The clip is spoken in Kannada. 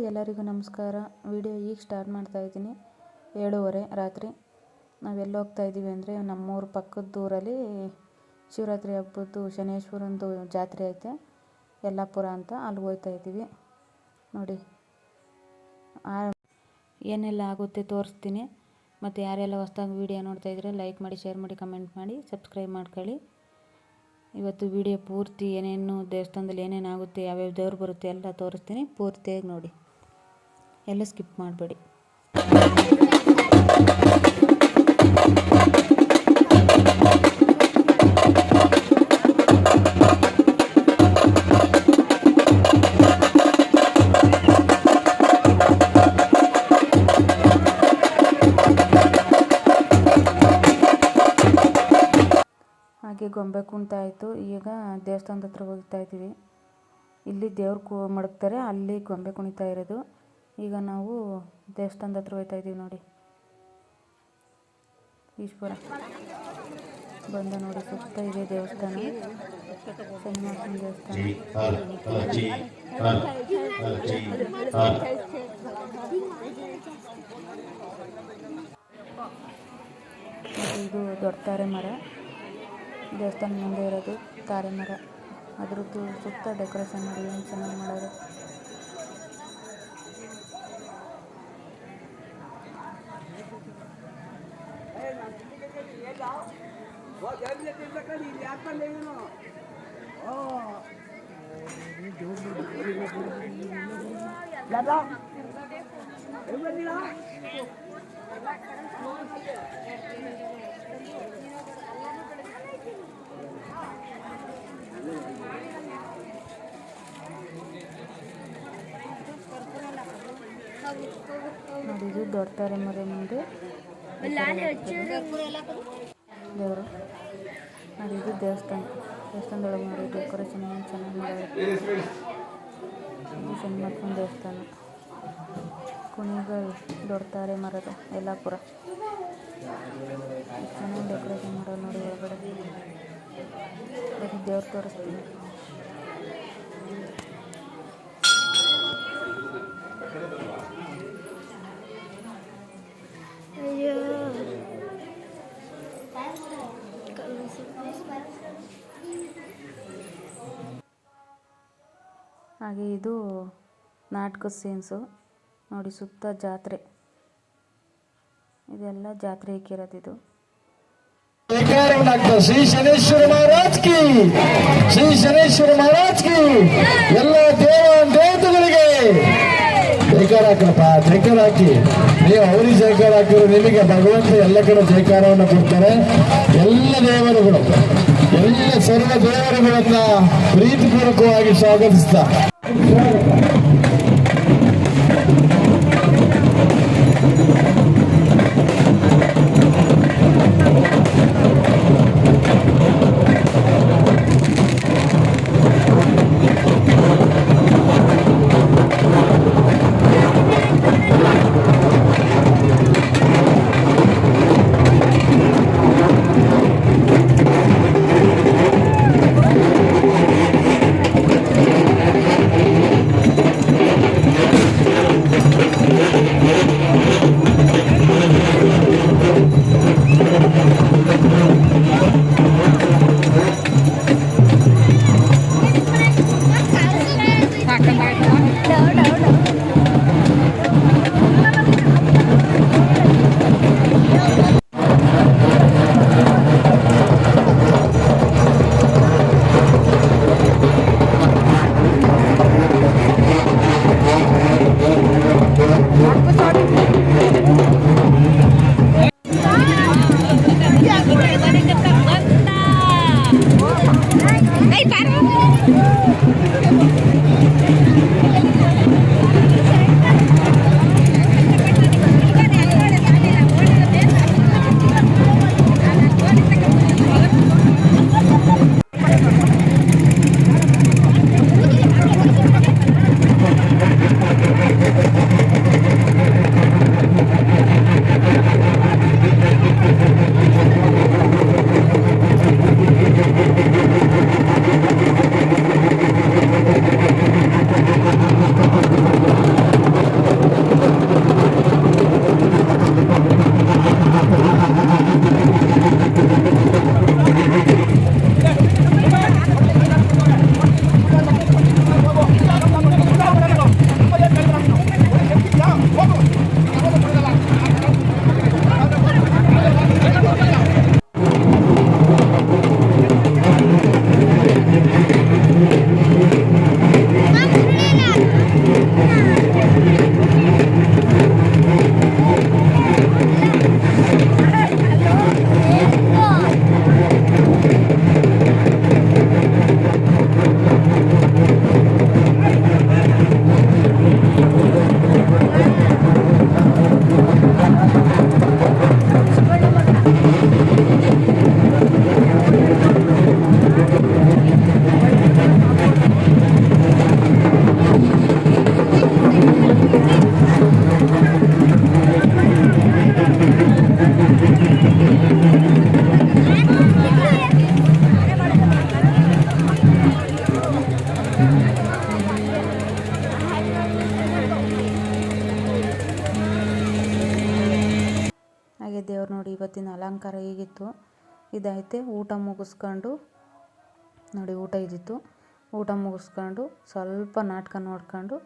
ಎಲ್ಲರಿಗೂ ನಮಸ್ಕಾರ. ವಿಡಿಯೋ ಈಗ ಸ್ಟಾರ್ಟ್ ಮಾಡ್ತಾ ಇದ್ದೀನಿ. 7:30 ರಾತ್ರಿ. ನಾವೆಲ್ಲ ಹೋಗ್ತಾ ಇದ್ದೀವಿ ಅಂದರೆ ನಮ್ಮೂರ ಪಕ್ಕದ ಊರಲ್ಲಿ ಶಿವರಾತ್ರಿ ಹಬ್ಬದ್ದು ಶನೇಶ್ವರಂದು ಜಾತ್ರೆ ಐತೆ, ಯಲ್ಲಾಪುರ ಅಂತ. ಅಲ್ಲಿ ಹೋಗ್ತಾ ಇದ್ದೀವಿ ನೋಡಿ. ಏನೆಲ್ಲ ಆಗುತ್ತೆ ತೋರಿಸ್ತೀನಿ. ಮತ್ತು ಯಾರೆಲ್ಲ ಹೊಸದಾಗಿ ವಿಡಿಯೋ ನೋಡ್ತಾ ಇದ್ರೆ ಲೈಕ್ ಮಾಡಿ, ಶೇರ್ ಮಾಡಿ, ಕಮೆಂಟ್ ಮಾಡಿ, ಸಬ್ಸ್ಕ್ರೈಬ್ ಮಾಡ್ಕೊಳ್ಳಿ. ಇವತ್ತು ವಿಡಿಯೋ ಪೂರ್ತಿ ಏನೇನು ದೇವಸ್ಥಾನದಲ್ಲಿ ಏನೇನು ಆಗುತ್ತೆ, ಯಾವ್ಯಾವ ದೇವ್ರು ಬರುತ್ತೆ ಎಲ್ಲ ತೋರಿಸ್ತೀನಿ. ಪೂರ್ತಿಯಾಗಿ ನೋಡಿ, ಎಲ್ಲ ಸ್ಕಿಪ್ ಮಾಡಬೇಡಿ. ಹಾಗೆ ಗೊಂಬೆ ಕುಣಿತ ಆಯಿತು. ಈಗ ದೇವಸ್ಥಾನದ ಹತ್ರ ಹೋಗ್ತಾ ಇದ್ದೀವಿ. ಇಲ್ಲಿ ದೇವ್ರು ಮಡಗ್ತಾರೆ, ಅಲ್ಲಿ ಗೊಂಬೆ ಕುಣಿತಾ ಇರೋದು. ಈಗ ನಾವು ದೇವಸ್ಥಾನದ ಹತ್ರ ಹೋಗ್ತಾ ಇದ್ದೀವಿ ನೋಡಿ. ಈಶ್ವರ ಬಂದ ನೋಡಿ, ಸುತ್ತ ಇದೆ ದೇವಸ್ಥಾನ, ಶನಿವಾರ ದೇವಸ್ಥಾನ. ಮತ್ತು ಇದು ದೊಡ್ಡ ತಾರೆ ಮರ, ದೇವಸ್ಥಾನ ಮುಂದೆ ಇರೋದು ತಾರೆ ಮರ. ಅದ್ರದ್ದು ಸುತ್ತ ಡೆಕೋರೇಷನ್ ಮಾಡಿ ಏನು ಚೆನ್ನಾಗಿ ಮಾಡೋದು. ನೋಡಿ, ಇದು ದೊಡ್ಡ ತಾರೆ ಮರ ಮುಂದೆ ದೇವರು. ನೋಡಿ, ಇದು ದೇವಸ್ಥಾನದೊಳಗೆ ನೋಡಿ ಡೆಕೋರೇಷನ್ ಏನು ಚೆನ್ನಾಗಿ ಮಾಡೋದು. ಇದು ಶನಿಮಕ್ಕನ ದೇವಸ್ಥಾನ, ಕುಣಿಗಲ್ ದೊಡ್ಡ ತಾರೆ ಮರದ ಯಲ್ಲಾಪುರ. ಚೆನ್ನಾಗಿ ಡೆಕೋರೇಷನ್ ಮಾಡೋದು ನೋಡಿ. ಒಳಗಡೆ ದೇವ್ರು ತೋರಿಸ್ತೀನಿ. ಹಾಗೆ ಇದು ನಾಟಕದ ಸೀನ್ಸು ನೋಡಿ. ಸುತ್ತ ಜಾತ್ರೆ, ಇದೆಲ್ಲ ಜಾತ್ರೆ ಇಕ್ಕಿರೋದು. ಶ್ರೀ ಶನೇಶ್ವರ ಮಹಾರಾಜ್ ಕಿ, ಶ್ರೀ ಶನೇಶ್ವರ ಮಹಾರಾಜ್ ಕಿ. ಎಲ್ಲ ದೇವತೆಗಳಿಗೆ ಜೈಕಾರ ಹಾಕಪ್ಪ, ಜೈಕಾರ ಹಾಕಿ. ನೀವು ಅವ್ರಿಗೆ ಜೈಕಾರ ಹಾಕಿದ್ರು ನಿಮಗೆ ಭಗವಂತ ಎಲ್ಲ ಕಡೆ ಜೈಕಾರವನ್ನು ಕೊಡ್ತಾರೆ. ಎಲ್ಲ ದೇವರುಗಳು, ಎಲ್ಲ ಸರ್ವ ದೇವರುಗಳನ್ನ ಪ್ರೀತಿಪೂರ್ವಕವಾಗಿ ಸ್ವಾಗತಿಸ್ತಾ ಹಾಗೆ ದೇವ್ರು ನೋಡಿ ಇವತ್ತಿನ ಅಲಂಕಾರ ಹೀಗಿತ್ತು. ಇದೈತೆ ಊಟ ಮುಗಿಸ್ಕೊಂಡು ನೋಡಿ, ಊಟ ಇದ್ದಿತ್ತು. ಊಟ ಮುಗಿಸ್ಕೊಂಡು ಸ್ವಲ್ಪ ನಾಟಕ ನೋಡ್ಕೊಂಡು